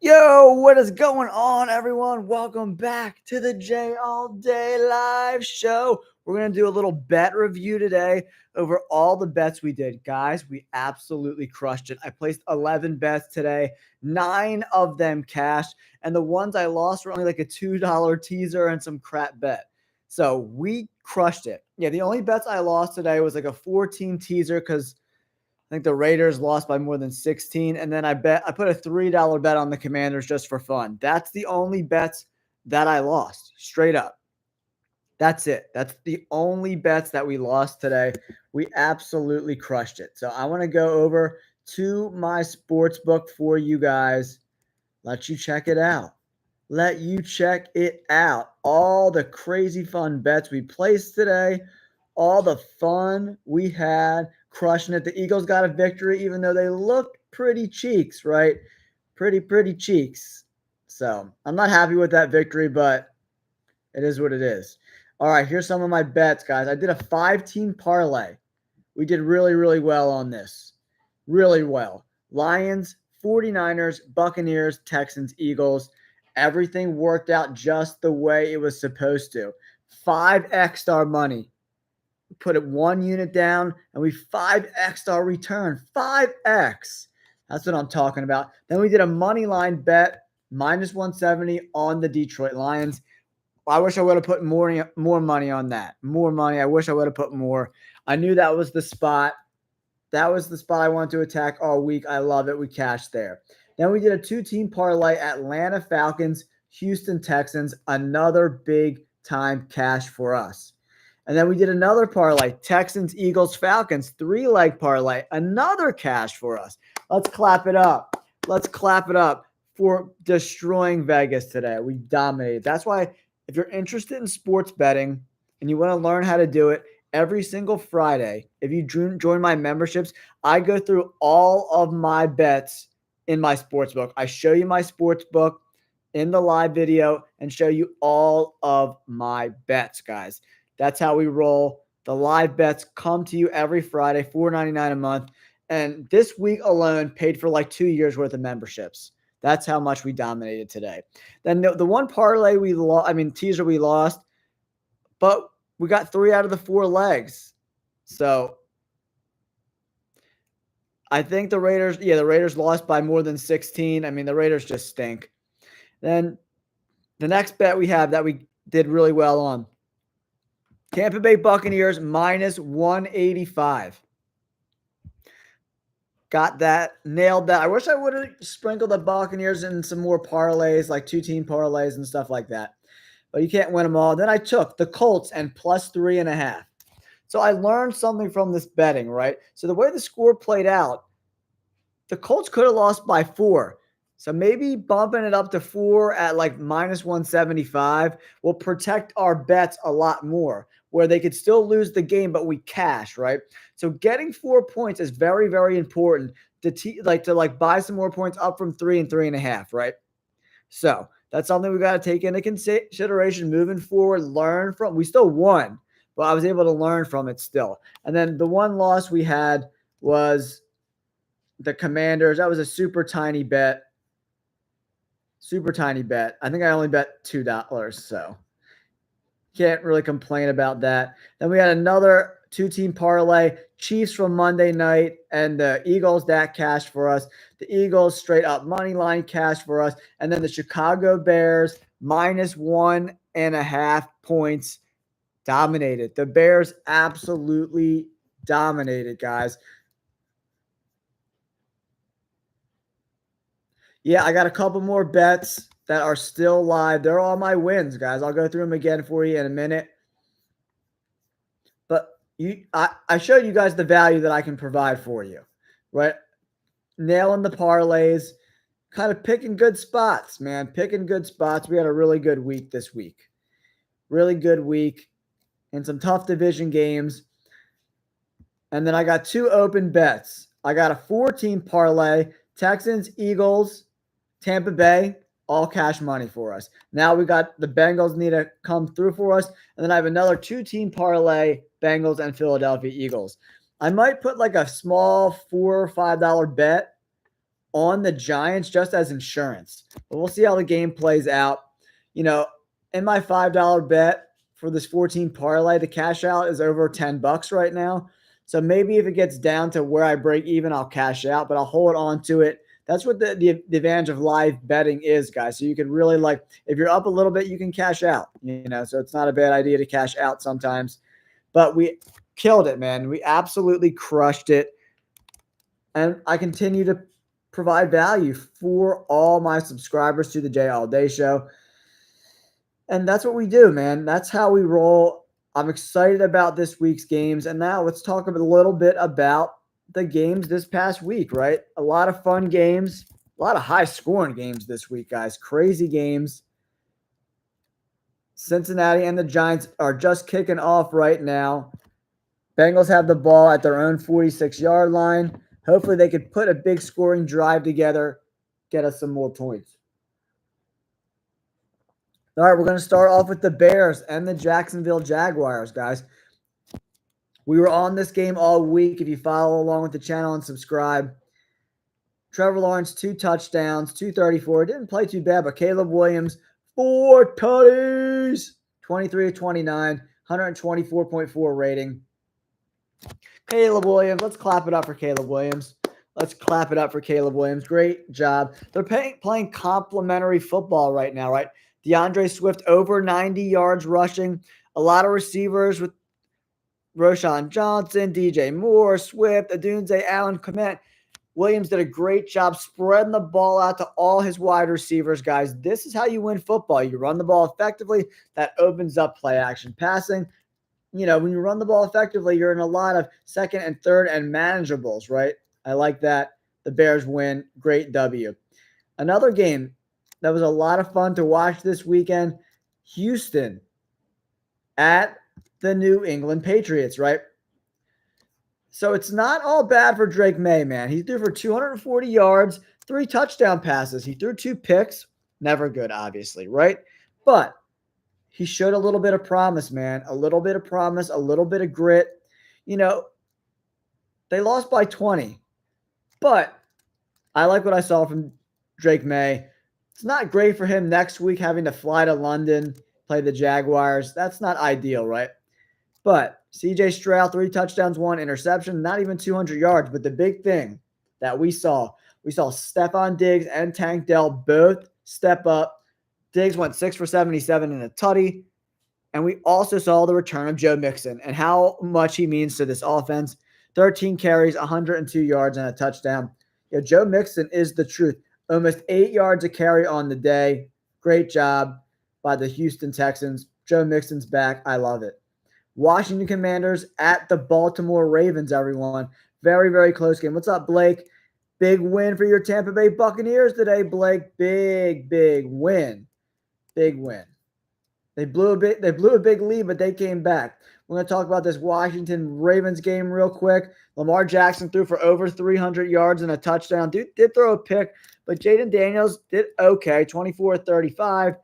Yo, what is going on, everyone? Welcome back to the J All Day Live Show. We're going to do a little bet review today over all the bets we did. Guys, we absolutely crushed it. I placed 11 bets today, 9 of them cashed, and the ones I lost were only like a $2 teaser and some crap bet. So we crushed it. Yeah, the only bets I lost today was like a 14 teaser because I think the Raiders lost by more than 16. And then I put a $3 bet on the Commanders just for fun. That's the only bets that I lost, straight up. That's it. That's the only bets that we lost today. We absolutely crushed it. So I want to go over to my sports book for you guys. Let you check it out. Let you check it out. All the crazy fun bets we placed today, all the fun we had crushing it. The Eagles got a victory, even though they looked pretty cheeks, right? Pretty cheeks. So I'm not happy with that victory, but it is what it is. All right, here's some of my bets, guys. I did a 5-team parlay. We did really well on this. Really well. Lions, 49ers, Buccaneers, Texans, Eagles. Everything worked out just the way it was supposed to. 5x our money. Put it 1 unit down and we 5x our return. 5x. That's what I'm talking about. Then we did a money line bet, minus 170 on the Detroit Lions. I wish I would have put more money on that. More money. I wish I would have put more. I knew that was the spot. That was the spot I wanted to attack all week. I love it. We cashed there. Then we did a 2-team parlay, Atlanta Falcons, Houston Texans, another big time cash for us. And then we did another parlay, Texans, Eagles, Falcons, 3-leg parlay, another cash for us. Let's clap it up. Let's clap it up for destroying Vegas today. We dominated. That's why if you're interested in sports betting and you want to learn how to do it, every single Friday, if you join my memberships, I go through all of my bets in my sports book. I show you my sports book in the live video and show you all of my bets, guys. That's how we roll. The live bets come to you every Friday, $4.99 a month. And this week alone paid for like 2 years worth of memberships. That's how much we dominated today. Then the one parlay teaser we lost, but we got 3 out of the 4 legs. So I think the Raiders lost by more than 16. I mean, the Raiders just stink. Then the next bet we have that we did really well on, Tampa Bay Buccaneers minus 185. Got that, nailed that. I wish I would have sprinkled the Buccaneers in some more parlays, like 2-team parlays and stuff like that. But you can't win them all. Then I took the Colts and plus 3.5. So I learned something from this betting, right? So the way the score played out, the Colts could have lost by 4. So maybe bumping it up to 4 at like minus 175 will protect our bets a lot more, where they could still lose the game, but we cash, right? So getting 4 points is very important to buy some more points up from 3 and 3.5, right? So that's something we got to take into consideration moving forward. Learn from. We still won, but I was able to learn from it still. And then the one loss we had was the Commanders. That was a super tiny bet. Super tiny bet. I think I only bet $2, so can't really complain about that. Then we had another 2-team parlay, Chiefs from Monday night and the Eagles, that cash for us. The Eagles straight up money line cash for us. And then the Chicago Bears minus 1.5 points dominated. The Bears absolutely dominated, guys. Yeah, I got a couple more bets that are still live. They're all my wins, guys. I'll go through them again for you in a minute. But I showed you guys the value that I can provide for you, right? Nailing the parlays, kind of picking good spots, man. Picking good spots. We had a really good week this week. Really good week and some tough division games. And then I got 2 open bets. I got a 4-team parlay, Texans, Eagles, Tampa Bay, all cash money for us. Now we got the Bengals need to come through for us. And then I have another 2-team parlay, Bengals and Philadelphia Eagles. I might put like a small $4 or $5 bet on the Giants just as insurance. But we'll see how the game plays out. You know, in my $5 bet for this 14 parlay, the cash out is over $10 right now. So maybe if it gets down to where I break even, I'll cash out, but I'll hold on to it. That's what the advantage of live betting is, guys. So you can really, like, if you're up a little bit, you can cash out, so it's not a bad idea to cash out sometimes. But we killed it, man. We absolutely crushed it. And I continue to provide value for all my subscribers to the Jay All Day Show. And that's what we do, man. That's how we roll. I'm excited about this week's games. And now let's talk a little bit about the games this past week, right? A lot of fun games, a lot of high-scoring games this week, guys. Crazy games. Cincinnati and the Giants are just kicking off right now. Bengals have the ball at their own 46-yard line. Hopefully they could put a big scoring drive together, get us some more points. All right, we're going to start off with the Bears and the Jacksonville Jaguars, guys. We were on this game all week. If you follow along with the channel and subscribe. Trevor Lawrence, 2 touchdowns, 234. Didn't play too bad, but Caleb Williams, 4 tutties, 23-29, 124.4 rating. Caleb Williams, let's clap it up for Caleb Williams. Let's clap it up for Caleb Williams. Great job. They're playing complimentary football right now, right? DeAndre Swift over 90 yards rushing. A lot of receivers with Roschon Johnson, DJ Moore, Swift, Adunze, Allen, Kmet. Williams did a great job spreading the ball out to all his wide receivers, guys. This is how you win football. You run the ball effectively. That opens up play action passing. When you run the ball effectively, you're in a lot of second and third and manageables, right? I like that. The Bears win. Great W. Another game that was a lot of fun to watch this weekend, Houston at the New England Patriots, right? So it's not all bad for Drake May, man. He threw for 240 yards, 3 touchdown passes. He threw 2 picks. Never good, obviously, right? But he showed a little bit of promise, man. A little bit of promise, a little bit of grit. They lost by 20. But I like what I saw from Drake May. It's not great for him next week having to fly to London, play the Jaguars. That's not ideal, right? But CJ Stroud, 3 touchdowns, 1 interception, not even 200 yards. But the big thing that we saw Stephon Diggs and Tank Dell both step up. Diggs went 6 for 77 in a tutty. And we also saw the return of Joe Mixon and how much he means to this offense. 13 carries, 102 yards, and a touchdown. Joe Mixon is the truth. Almost 8 yards a carry on the day. Great job by the Houston Texans. Joe Mixon's back. I love it. Washington Commanders at the Baltimore Ravens, everyone. Very, very close game. What's up, Blake? Big win for your Tampa Bay Buccaneers today, Blake. Big, big win. Big win. They blew a big lead, but they came back. We're going to talk about this Washington Ravens game real quick. Lamar Jackson threw for over 300 yards and a touchdown. Dude did throw a pick, but Jaden Daniels did okay. 24-35,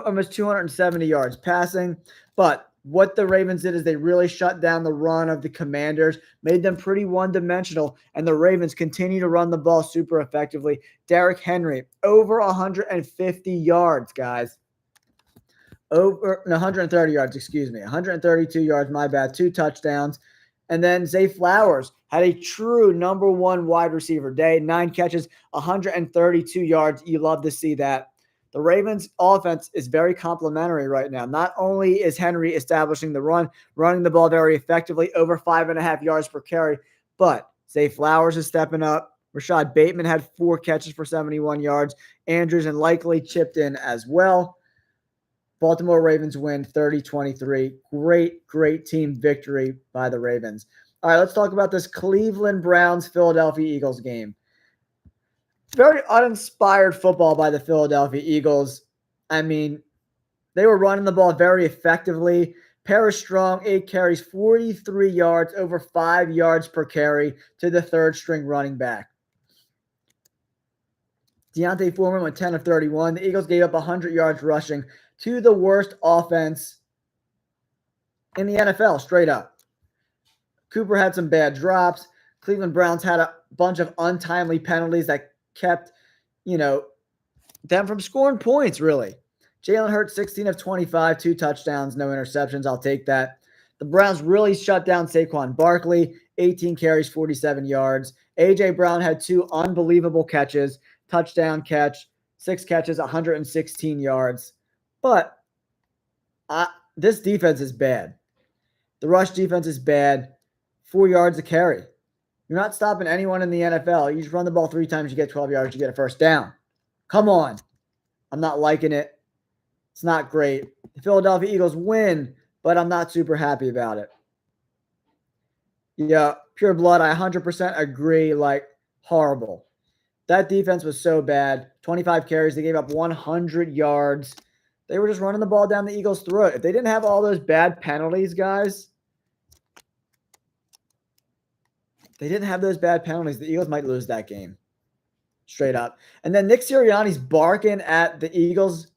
almost 270 yards passing. But what the Ravens did is they really shut down the run of the Commanders, made them pretty one-dimensional, and the Ravens continue to run the ball super effectively. Derrick Henry, over 150 yards, guys. 130 yards, 132 yards, my bad, 2 touchdowns. And then Zay Flowers had a true number 1 wide receiver day, 9 catches, 132 yards. You love to see that. The Ravens offense is very complimentary right now. Not only is Henry establishing the run, running the ball very effectively, over 5.5 yards per carry, but Zay Flowers is stepping up. Rashad Bateman had 4 catches for 71 yards. Andrews and Likely chipped in as well. Baltimore Ravens win 30-23. Great team victory by the Ravens. All right, let's talk about this Cleveland Browns-Philadelphia Eagles game. Very uninspired football by the Philadelphia Eagles. I mean, they were running the ball very effectively. Paris Strong, 8 carries, 43 yards, over 5 yards per carry to the third-string running back. Deontay Foreman went 10 of 31. The Eagles gave up 100 yards rushing to the worst offense in the NFL, straight up. Cooper had some bad drops. Cleveland Browns had a bunch of untimely penalties that kept, them from scoring points, really. Jalen Hurts, 16 of 25, 2 touchdowns, no interceptions. I'll take that. The Browns really shut down Saquon Barkley, 18 carries, 47 yards. A.J. Brown had 2 unbelievable catches, touchdown catch, 6 catches, 116 yards. But this defense is bad. The rush defense is bad. 4 yards a carry. You're not stopping anyone in the NFL. You just run the ball 3 times, you get 12 yards, you get a first down. Come on. I'm not liking it. It's not great. The Philadelphia Eagles win, but I'm not super happy about it. Yeah, pure blood. I 100% agree. Horrible. That defense was so bad. 25 carries. They gave up 100 yards. They were just running the ball down the Eagles' throat. If they didn't have all those bad penalties, guys, the Eagles might lose that game. Straight up. And then Nick Sirianni's barking at the Eagles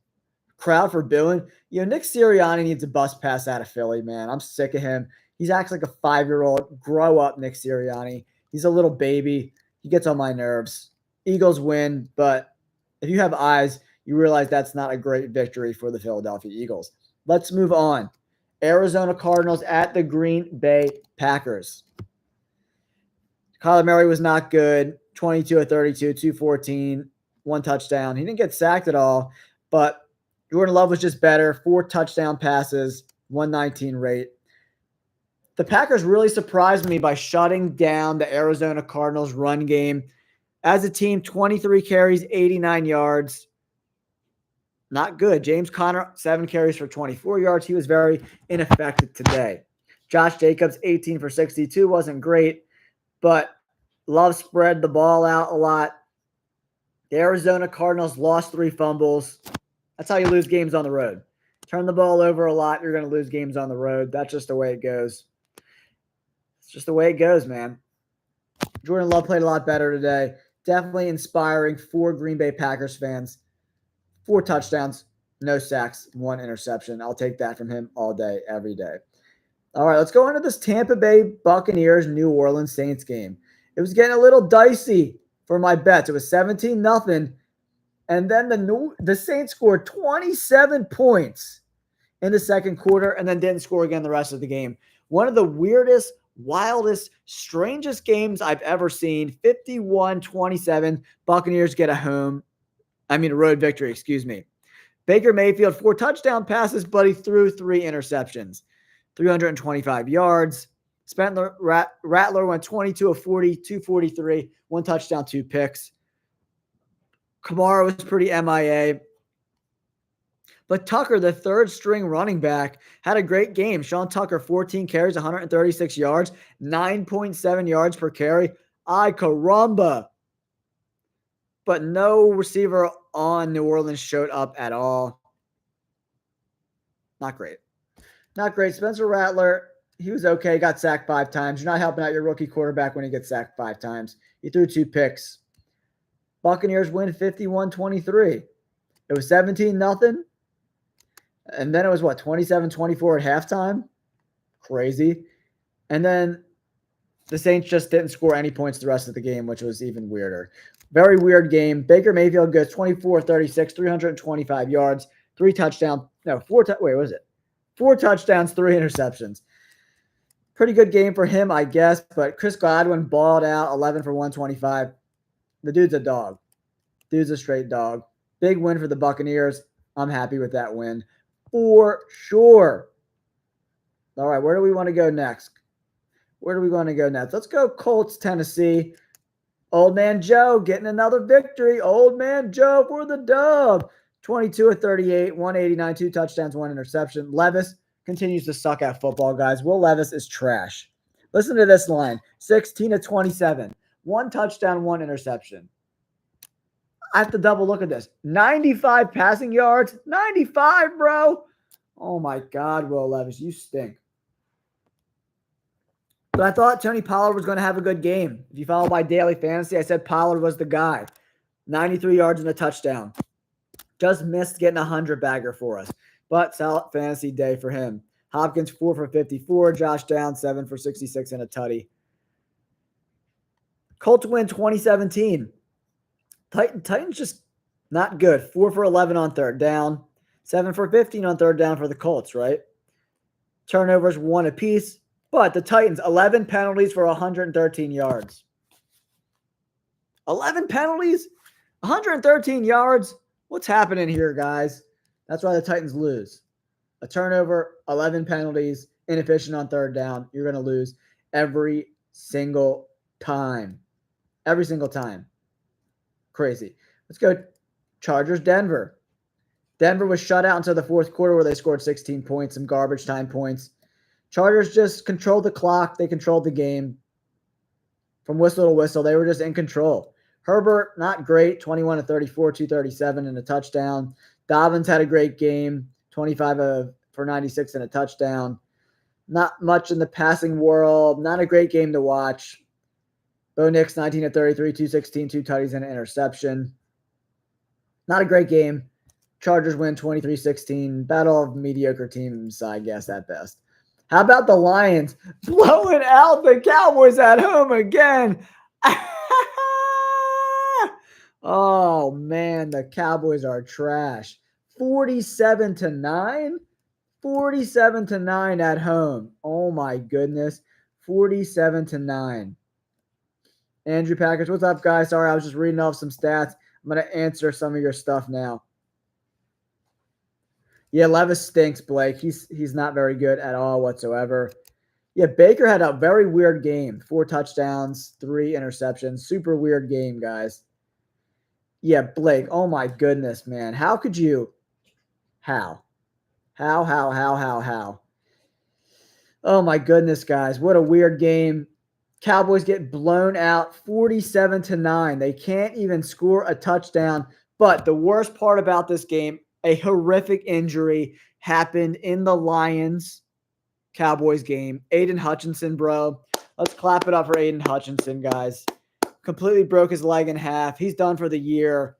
crowd for booing. Nick Sirianni needs a bus pass out of Philly, man. I'm sick of him. He acts like a 5-year-old. Grow up, Nick Sirianni. He's a little baby. He gets on my nerves. Eagles win, but if you have eyes, you realize that's not a great victory for the Philadelphia Eagles. Let's move on. Arizona Cardinals at the Green Bay Packers. Kyler Murray was not good. 22 of 32, 214, 1 touchdown. He didn't get sacked at all, but Jordan Love was just better. 4 touchdown passes, 119 rate. The Packers really surprised me by shutting down the Arizona Cardinals run game. As a team, 23 carries, 89 yards. Not good. James Conner, 7 carries for 24 yards. He was very ineffective today. Josh Jacobs, 18 for 62, wasn't great, but Love spread the ball out a lot. The Arizona Cardinals lost 3 fumbles. That's how you lose games on the road. Turn the ball over a lot, you're going to lose games on the road. That's just the way it goes. It's just the way it goes, man. Jordan Love played a lot better today. Definitely inspiring for Green Bay Packers fans. 4 touchdowns, no sacks, 1 interception. I'll take that from him all day, every day. All right, let's go into this Tampa Bay Buccaneers New Orleans Saints game. It was getting a little dicey for my bets. It was 17-0. And then the Saints scored 27 points in the second quarter and then didn't score again the rest of the game. One of the weirdest, wildest, strangest games I've ever seen. 51-27. Buccaneers get a road victory, Baker Mayfield, 4 touchdown passes, but he threw 3 interceptions. 325 yards. Spencer Rattler went 22 of 40, 243, 1 touchdown, 2 picks. Kamara was pretty MIA. But Tucker, the third string running back, had a great game. Sean Tucker, 14 carries, 136 yards, 9.7 yards per carry. Ay caramba. But no receiver on New Orleans showed up at all. Not great. Not great. Spencer Rattler, he was okay. Got sacked 5 times. You're not helping out your rookie quarterback when he gets sacked 5 times. He threw 2 picks. Buccaneers win 51-23. It was 17-0. And then it was 27-24 at halftime? Crazy. And then the Saints just didn't score any points the rest of the game, which was even weirder. Very weird game. Baker Mayfield goes 24-36, 325 yards, 4 touchdowns, 3 interceptions. Pretty good game for him, I guess, but Chris Godwin balled out 11 for 125. The dude's a dog. Dude's a straight dog. Big win for the Buccaneers. I'm happy with that win for sure. All right, where do we want to go next? Let's go Colts, Tennessee. Old Man Joe getting another victory. Old Man Joe for the dub. 22 of 38, 189, 2 touchdowns, 1 interception. Levis continues to suck at football, guys. Will Levis is trash. Listen to this line. 16 of 27, 1 touchdown, 1 interception. I have to double look at this. 95 passing yards. 95, bro. Oh, my God, Will Levis. You stink. But I thought Tony Pollard was going to have a good game. If you follow my daily fantasy, I said Pollard was the guy. 93 yards and a touchdown. Just missed getting a 100-bagger for us. But solid fantasy day for him. Hopkins, 4 for 54. Josh Downs, 7 for 66 and a tutty. Colts win 2017. Titans just not good. 4 for 11 on third down. 7 for 15 on third down for the Colts, right? Turnovers 1 apiece. But the Titans, 11 penalties for 113 yards. 11 penalties? 113 yards? What's happening here, guys? That's why the Titans lose. A turnover, 11 penalties, inefficient on third down. You're going to lose every single time. Every single time. Crazy. Let's go Chargers, Denver. Denver was shut out until the fourth quarter where they scored 16 points, some garbage time points. Chargers just controlled the clock. They controlled the game. From whistle to whistle, they were just in control. Herbert, not great, 21 to 34, 237 and a touchdown. Dobbins had a great game, 25 for 96 and a touchdown. Not much in the passing world. Not a great game to watch. Bo Nix, 19 to 33, 216, 2 tutties and an interception. Not a great game. Chargers win 23-16. Battle of mediocre teams, I guess, at best. How about the Lions blowing out the Cowboys at home again? Oh, man, the Cowboys are trash. 47-9? 47-9 at home. Oh, my goodness. 47-9. Andrew Packers, what's up, guys? Sorry, I was just reading off some stats. I'm going to answer some of your stuff now. Yeah, Levis stinks, Blake. He's not very good at all whatsoever. Yeah, Baker had a very weird game. 4 touchdowns, 3 interceptions. Super weird game, guys. Yeah, Blake. Oh, my goodness, man. How could you? How? How? Oh, my goodness, guys. What a weird game. Cowboys get blown out 47-9. They can't even score a touchdown. But the worst part about this game, a horrific injury happened in the Lions-Cowboys game. Aiden Hutchinson, bro. Let's clap it up for Aiden Hutchinson, guys. Completely broke his leg in half. He's done for the year.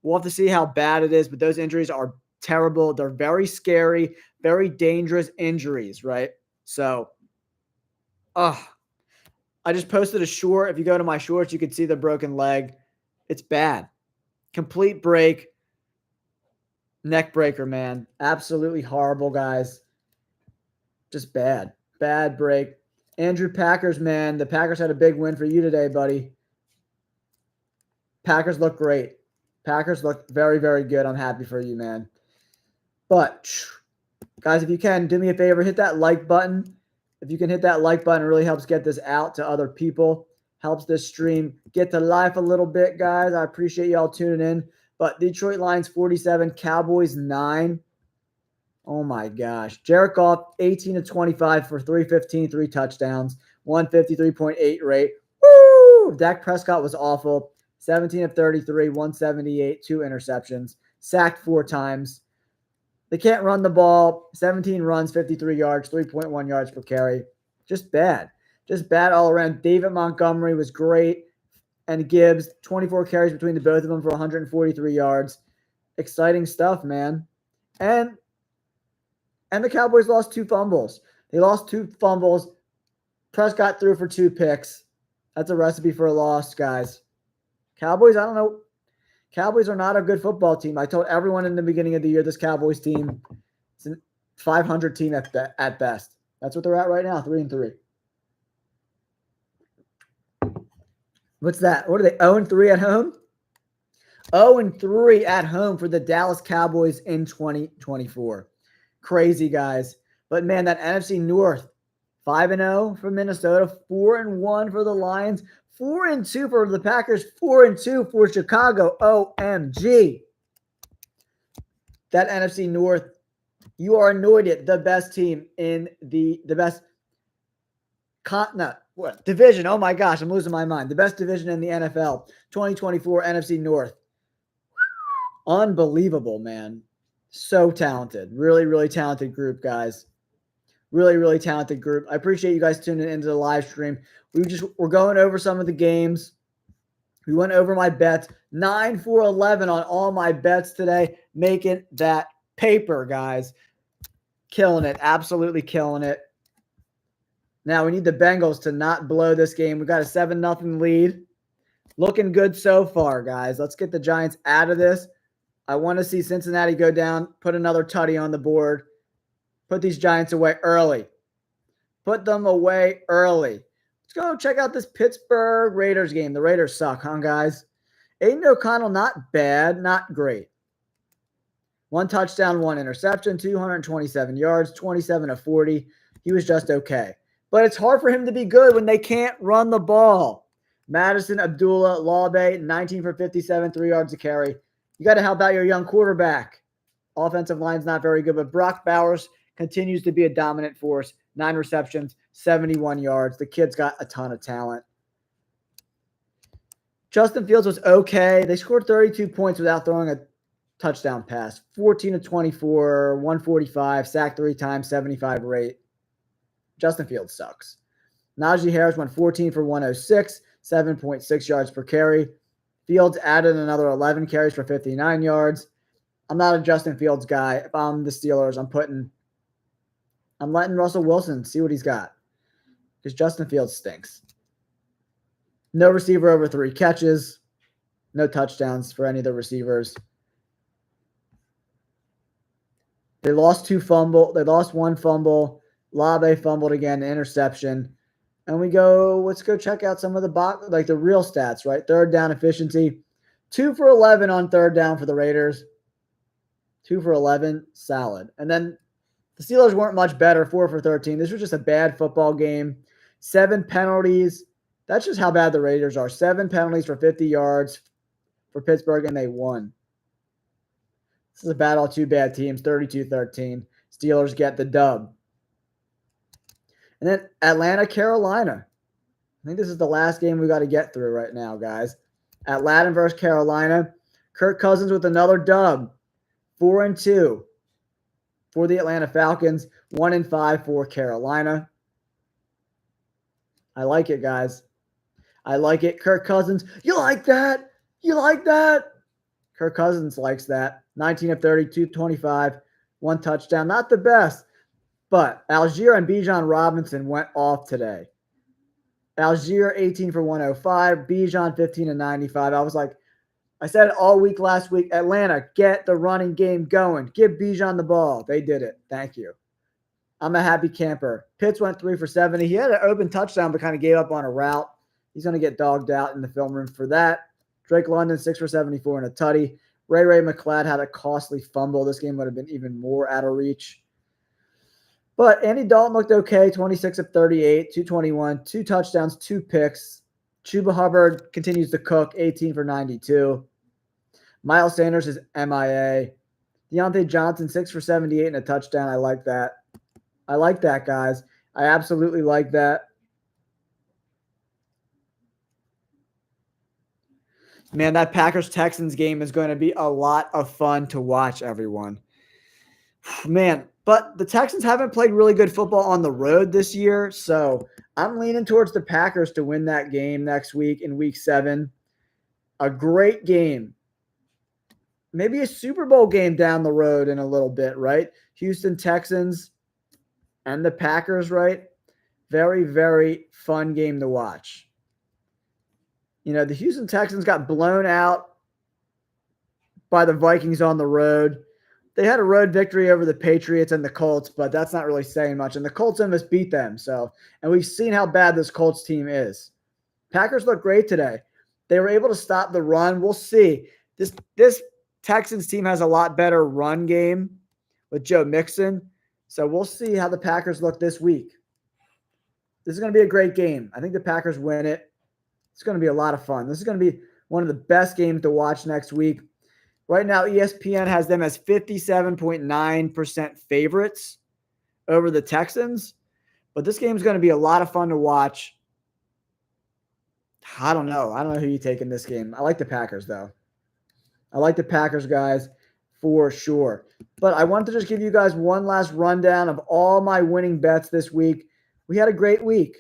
We'll have to see how bad it is, but those injuries are terrible. They're very scary, very dangerous injuries, right? So, I just posted a short. If you go to my shorts, you can see the broken leg. It's bad. Complete break. Neck breaker, man. Absolutely horrible, guys. Just bad. Bad break. Andrew Packers, man. The Packers had a big win for you today, buddy. Packers look great. Packers look very, very good. I'm happy for you, man. But, guys, if you can, do me a favor. Hit that like button. If you can hit that like button, it really helps get this out to other people. Helps this stream get to life a little bit, guys. I appreciate y'all tuning in. But Detroit Lions 47, Cowboys 9. Oh, my gosh. Jared Goff, 18 to 25 for 315, 3 touchdowns, 153.8 rate. Woo! Dak Prescott was awful. 17 of 33, 178, 2 interceptions. Sacked 4 times. They can't run the ball. 17 runs, 53 yards, 3.1 yards per carry. Just bad. Just bad all around. David Montgomery was great. And Gibbs, 24 carries between the both of them for 143 yards. Exciting stuff, man. And the Cowboys lost 2 fumbles. They lost 2 fumbles. Prescott threw for 2 picks. That's a recipe for a loss, guys. Cowboys, I don't know. Cowboys are not a good football team. I told everyone in the beginning of the year this Cowboys team is a 500 team at best. That's what they're at right now, 3-3. What's that? What are they, 0-3 at home? 0-3 at home for the Dallas Cowboys in 2024. Crazy, guys. But, man, that NFC North, 5-0 for Minnesota, 4-1 for the Lions, 4-2 for the Packers, 4-2 for Chicago. OMG. That NFC North, you are anointed the best team in the best division. Oh my gosh, I'm losing my mind. The best division in the NFL, 2024 NFC North. Unbelievable, man. So talented. Really, really talented group, guys. Really, really talented group. I appreciate you guys tuning into the live stream. We're going over some of the games. We went over my bets. 9 for 11 on all my bets today. Making that paper, guys. Killing it. Absolutely killing it. Now we need the Bengals to not blow this game. We got a 7-0 lead. Looking good so far, guys. Let's get the Giants out of this. I want to see Cincinnati go down, put another tutty on the board, put these Giants away early. Put them away early. Let's go check out this Pittsburgh Raiders game. The Raiders suck, huh, guys? Aiden O'Connell, not bad, not great. 1 touchdown, 1 interception, 227 yards, 27 of 40. He was just okay. But it's hard for him to be good when they can't run the ball. Madison, Abdullah, Lawbay, 19 for 57, 3 yards to carry. You got to help out your young quarterback. Offensive line's not very good, but Brock Bowers continues to be a dominant force. 9 receptions, 71 yards. The kid's got a ton of talent. Justin Fields was okay. They scored 32 points without throwing a touchdown pass. 14 of 24, 145, sacked 3 times, 75 rate. Justin Fields sucks. Najee Harris went 14 for 106, 7.6 yards per carry. Fields added another 11 carries for 59 yards. I'm not a Justin Fields guy. If I'm the Steelers, I'm letting Russell Wilson see what he's got, because Justin Fields stinks. No receiver over 3 catches. No touchdowns for any of the receivers. They lost 1 fumble. Labe fumbled again, interception. And let's go check out some of the real stats, right? Third down efficiency. 2 for 11 on third down for the Raiders. 2 for 11, solid. And then the Steelers weren't much better, 4 for 13. This was just a bad football game. 7 penalties. That's just how bad the Raiders are. 7 penalties for 50 yards for Pittsburgh, and they won. This is a battle of 2 bad teams, 32-13. Steelers get the dub. And then Atlanta, Carolina. I think this is the last game we got to get through right now, guys. Atlanta versus Carolina. Kirk Cousins with another dub. 4-2 for the Atlanta Falcons. 1-5 for Carolina. I like it, guys. I like it. Kirk Cousins. You like that? You like that? Kirk Cousins likes that. 19 of 30, 225, 1 touchdown. Not the best. But Algier and Bijan Robinson went off today. Algier 18 for 105, Bijan 15 of 95. I said it all week last week. Atlanta, get the running game going. Give Bijan the ball. They did it. Thank you. I'm a happy camper. Pitts went 3 for 70. He had an open touchdown, but kind of gave up on a route. He's going to get dogged out in the film room for that. Drake London, 6 for 74 and a tutty. Ray McCloud had a costly fumble. This game would have been even more out of reach. But Andy Dalton looked okay, 26 of 38, 221, 2 touchdowns, 2 picks. Chuba Hubbard continues to cook, 18 for 92. Miles Sanders is MIA. Deontay Johnson, 6 for 78 and a touchdown. I like that. I like that, guys. I absolutely like that. Man, that Packers-Texans game is going to be a lot of fun to watch, everyone. Man, but the Texans haven't played really good football on the road this year, so I'm leaning towards the Packers to win that game next week in Week 7. A great game. Maybe a Super Bowl game down the road in a little bit, right? Houston Texans and the Packers, right? Very, very fun game to watch. You know, the Houston Texans got blown out by the Vikings on the road. They had a road victory over the Patriots and the Colts, but that's not really saying much. And the Colts almost beat them. And we've seen how bad this Colts team is. Packers look great today. They were able to stop the run. We'll see. This Texans team has a lot better run game with Joe Mixon. So we'll see how the Packers look this week. This is going to be a great game. I think the Packers win it. It's going to be a lot of fun. This is going to be one of the best games to watch next week. Right now, ESPN has them as 57.9% favorites over the Texans. But this game is going to be a lot of fun to watch. I don't know. I don't know who you take in this game. I like the Packers, though. I like the Packers, guys, for sure. But I wanted to just give you guys one last rundown of all my winning bets this week. We had a great week.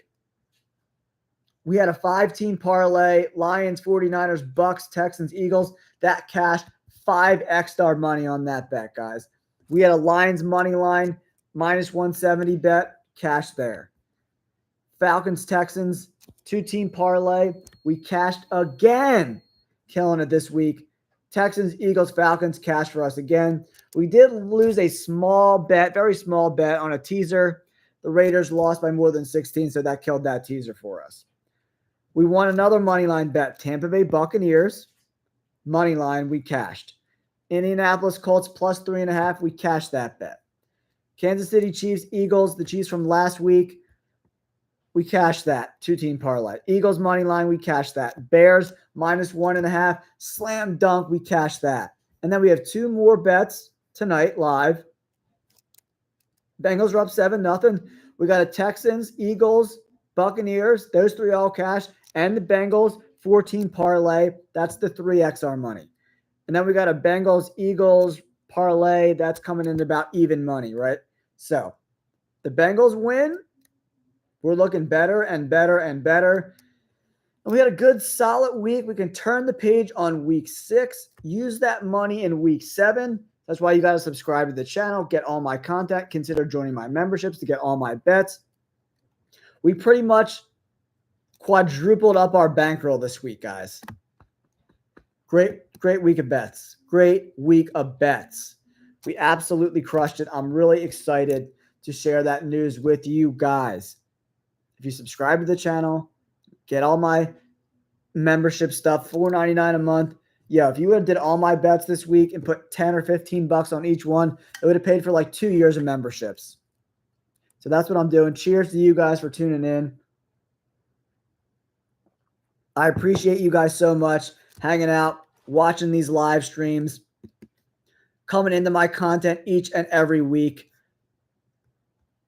We had a 5-team parlay, Lions, 49ers, Bucks, Texans, Eagles. That cashed 5x our money on that bet, guys. We had a Lions money line, -170 bet, cash there. Falcons, Texans, 2-team parlay. We cashed again. Killing it this week. Texans, Eagles, Falcons, cash for us again. We did lose a small bet, very small bet on a teaser. The Raiders lost by more than 16, so that killed that teaser for us. We won another money line bet. Tampa Bay Buccaneers, money line, we cashed. Indianapolis Colts plus 3.5, we cashed that bet. Kansas City Chiefs, Eagles, the Chiefs from last week, we cashed that. 2-team parlay. Eagles money line, we cashed that. Bears minus 1.5, slam dunk, we cashed that. And then we have 2 more bets tonight live. Bengals are up 7-0. We got a Texans, Eagles, Buccaneers, those 3 all cash, and the Bengals 14 parlay. That's the 3XR money. And then we got a Bengals, Eagles parlay. That's coming in about even money, right? So the Bengals win. We're looking better and better and better. And we had a good solid week. We can turn the page on week 6. Use that money in week 7. That's why you got to subscribe to the channel, get all my content, consider joining my memberships to get all my bets. We pretty much quadrupled up our bankroll this week, guys. Great week of bets. Great week of bets. We absolutely crushed it. I'm really excited to share that news with you guys. If you subscribe to the channel, get all my membership stuff, $4.99 a month. Yeah, if you would have did all my bets this week and put 10 or 15 bucks on each one, it would have paid for like 2 years of memberships. So that's what I'm doing. Cheers to you guys for tuning in. I appreciate you guys so much hanging out, watching these live streams, coming into my content each and every week.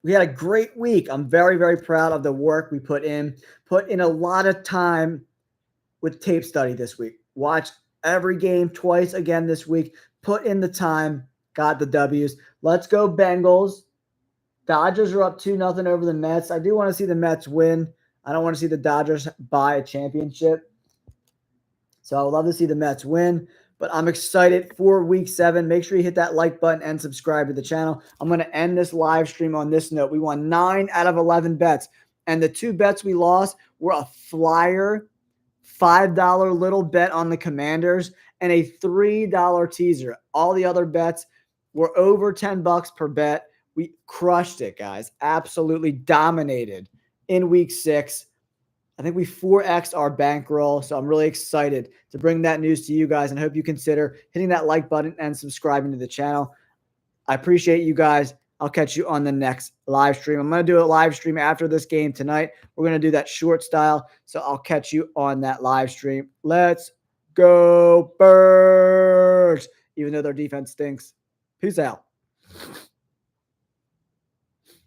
We had a great week. I'm very, very proud of the work we put in. Put in a lot of time with tape study this week. Watched every game twice again this week. Put in the time. Got the W's. Let's go Bengals. Dodgers are up 2-0 over the Mets. I do want to see the Mets win. I don't want to see the Dodgers buy a championship. So I would love to see the Mets win. But I'm excited for week 7. Make sure you hit that like button and subscribe to the channel. I'm going to end this live stream on this note. We won 9 out of 11 bets. And the 2 bets we lost were a flyer, $5 little bet on the Commanders, and a $3 teaser. All the other bets were over 10 bucks per bet. We crushed it, guys. Absolutely dominated in week 6. I think we 4X'd our bankroll, so I'm really excited to bring that news to you guys, and I hope you consider hitting that like button and subscribing to the channel. I appreciate you guys. I'll catch you on the next live stream. I'm going to do a live stream after this game tonight. We're going to do that short style, so I'll catch you on that live stream. Let's go Birds, even though their defense stinks. Peace out.